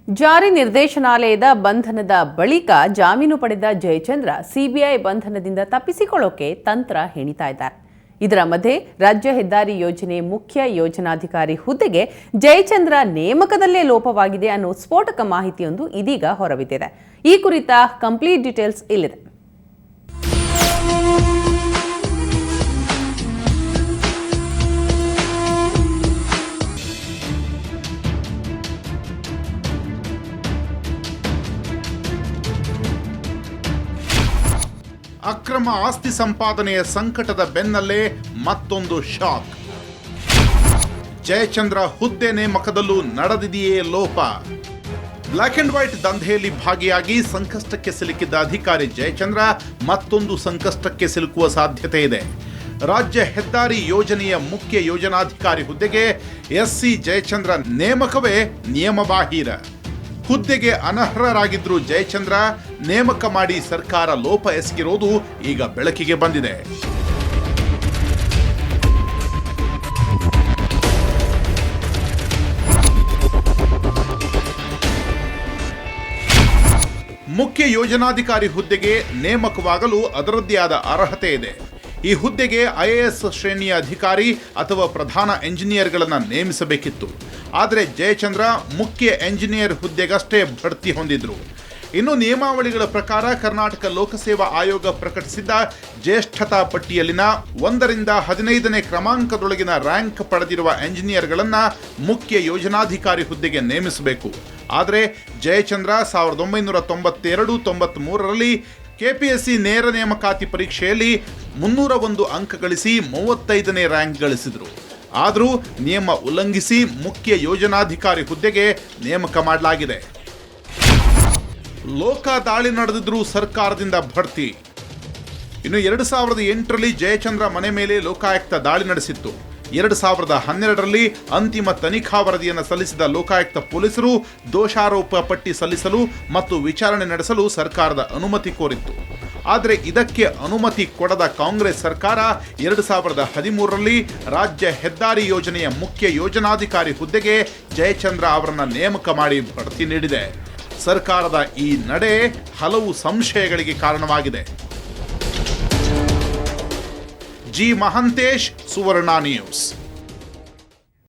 ಜಾರಿ ನಿರ್ದೇಶನಾಲಯದ ಬಂಧನದ ಬಳಿಕ ಜಾಮೀನು ಪಡೆದ ಜಯಚಂದ್ರ ಸಿಬಿಐ ಬಂಧನದಿಂದ ತಪ್ಪಿಸಿಕೊಳ್ಳೋಕೆ ತಂತ್ರ ಹೆಣಿತಾ ಇದ್ದಾರೆ. ಇದರ ಮಧ್ಯೆ ರಾಜ್ಯ ಹೆದ್ದಾರಿ ಯೋಜನೆ ಮುಖ್ಯ ಯೋಜನಾಧಿಕಾರಿ ಹುದ್ದೆಗೆ ಜಯಚಂದ್ರ ನೇಮಕದಲ್ಲೇ ಲೋಪವಾಗಿದೆ ಅನ್ನೋ ಸ್ಫೋಟಕ ಮಾಹಿತಿಯೊಂದು ಇದೀಗ ಹೊರಬಿದ್ದಿದೆ. ಈ ಕುರಿತ ಕಂಪ್ಲೀಟ್ ಡೀಟೇಲ್ಸ್ ಇಲ್ಲಿದೆ. ಅಕ್ರಮ ಆಸ್ತಿ ಸಂಪಾದನೆಯ ಸಂಕಟದ ಬೆನ್ನಲ್ಲೇ ಮತ್ತೊಂದು ಶಾಕ್. ಜಯಚಂದ್ರ ಹುದ್ದೆ ನೇಮಕದಲ್ಲೂ ನಡೆದಿದೆಯೇ ಲೋಪ? ಬ್ಲಾಕ್ ಅಂಡ್ ವೈಟ್ ದಂಧೆಯಲ್ಲಿ ಭಾಗಿಯಾಗಿ ಸಂಕಷ್ಟಕ್ಕೆ ಸಿಲುಕಿದ್ದ ಅಧಿಕಾರಿ ಜಯಚಂದ್ರ ಮತ್ತೊಂದು ಸಂಕಷ್ಟಕ್ಕೆ ಸಿಲುಕುವ ಸಾಧ್ಯತೆ ಇದೆ. ರಾಜ್ಯ ಹೆದ್ದಾರಿ ಯೋಜನೆಯ ಮುಖ್ಯ ಯೋಜನಾಧಿಕಾರಿ ಹುದ್ದೆಗೆ ಎಸ್ಸಿ ಜಯಚಂದ್ರ ನೇಮಕವೇ ನಿಯಮಬಾಹಿರ. ಹುದ್ದೆಗೆ ಅನರ್ಹರಾಗಿದ್ರು ಜಯಚಂದ್ರ ನೇಮಕ ಮಾಡಿ ಸರ್ಕಾರ ಲೋಪ ಎಸಗಿರೋದು ಈಗ ಬೆಳಕಿಗೆ ಬಂದಿದೆ. ಮುಖ್ಯ ಯೋಜನಾಧಿಕಾರಿ ಹುದ್ದೆಗೆ ನೇಮಕವಾಗಲು ಅದರದ್ದೇ ಆದ ಅರ್ಹತೆ ಇದೆ. ಈ ಹುದ್ದೆಗೆ ಐಎಎಸ್ ಶ್ರೇಣಿಯ ಅಧಿಕಾರಿ ಅಥವಾ ಪ್ರಧಾನ ಎಂಜಿನಿಯರ್ಗಳನ್ನು ನೇಮಿಸಬೇಕಿತ್ತು. ಆದರೆ ಜಯಚಂದ್ರ ಮುಖ್ಯ ಎಂಜಿನಿಯರ್ ಹುದ್ದೆಗಷ್ಟೇ ಬಡ್ತಿ ಹೊಂದಿದ್ರು. ಇನ್ನು ನಿಯಮಾವಳಿಗಳ ಪ್ರಕಾರ ಕರ್ನಾಟಕ ಲೋಕಸೇವಾ ಆಯೋಗ ಪ್ರಕಟಿಸಿದ್ದ ಜ್ಯೇಷ್ಠತಾ ಪಟ್ಟಿಯಲ್ಲಿನ 1ರಿಂದ 15ನೇ ಕ್ರಮಾಂಕದೊಳಗಿನ ರ್ಯಾಂಕ್ ಪಡೆದಿರುವ ಎಂಜಿನಿಯರ್ಗಳನ್ನು ಮುಖ್ಯ ಯೋಜನಾಧಿಕಾರಿ ಹುದ್ದೆಗೆ ನೇಮಿಸಬೇಕು. ಆದರೆ ಜಯಚಂದ್ರ 1992-93ರಲ್ಲಿ ಕೆಪಿಎಸ್ಸಿ ನೇರ ನೇಮಕಾತಿ ಪರೀಕ್ಷೆಯಲ್ಲಿ 301 ಅಂಕ ಗಳಿಸಿ 35ನೇ ರ್ಯಾಂಕ್ ಗಳಿಸಿದರು. ಆದರೂ ನಿಯಮ ಉಲ್ಲಂಘಿಸಿ ಮುಖ್ಯ ಯೋಜನಾಧಿಕಾರಿ ಹುದ್ದೆಗೆ ನೇಮಕ ಮಾಡಲಾಗಿದೆ. ಲೋಕ ದಾಳಿ ನಡೆದಿದ್ರೂ ಸರ್ಕಾರದಿಂದ ಬಡ್ತಿ. ಇನ್ನು 2008ರಲ್ಲಿ ಜಯಚಂದ್ರ ಮನೆ ಮೇಲೆ ಲೋಕಾಯುಕ್ತ ದಾಳಿ ನಡೆಸಿತ್ತು. 2012ರಲ್ಲಿ ಅಂತಿಮ ತನಿಖಾ ವರದಿಯನ್ನು ಸಲ್ಲಿಸಿದ ಲೋಕಾಯುಕ್ತ ಪೊಲೀಸರು ದೋಷಾರೋಪ ಪಟ್ಟಿ ಸಲ್ಲಿಸಲು ಮತ್ತು ವಿಚಾರಣೆ ನಡೆಸಲು ಸರ್ಕಾರದ ಅನುಮತಿ ಕೋರಿತ್ತು. ಆದರೆ ಇದಕ್ಕೆ ಅನುಮತಿ ಕೊಡದ ಕಾಂಗ್ರೆಸ್ ಸರ್ಕಾರ 2013ರಲ್ಲಿ ರಾಜ್ಯ ಹೆದ್ದಾರಿ ಯೋಜನೆಯ ಮುಖ್ಯ ಯೋಜನಾಧಿಕಾರಿ ಹುದ್ದೆಗೆ ಜಯಚಂದ್ರ ಅವರನ್ನು ನೇಮಕ ಮಾಡಿ ಬಡ್ತಿ ನೀಡಿದೆ. ಸರ್ಕಾರದ ಈ ನಡೆ ಹಲವು ಸಂಶಯಗಳಿಗೆ ಕಾರಣವಾಗಿದೆ. ಜಿ ಮಹಂತೇಶ್, ಸುವರ್ಣ ನ್ಯೂಸ್.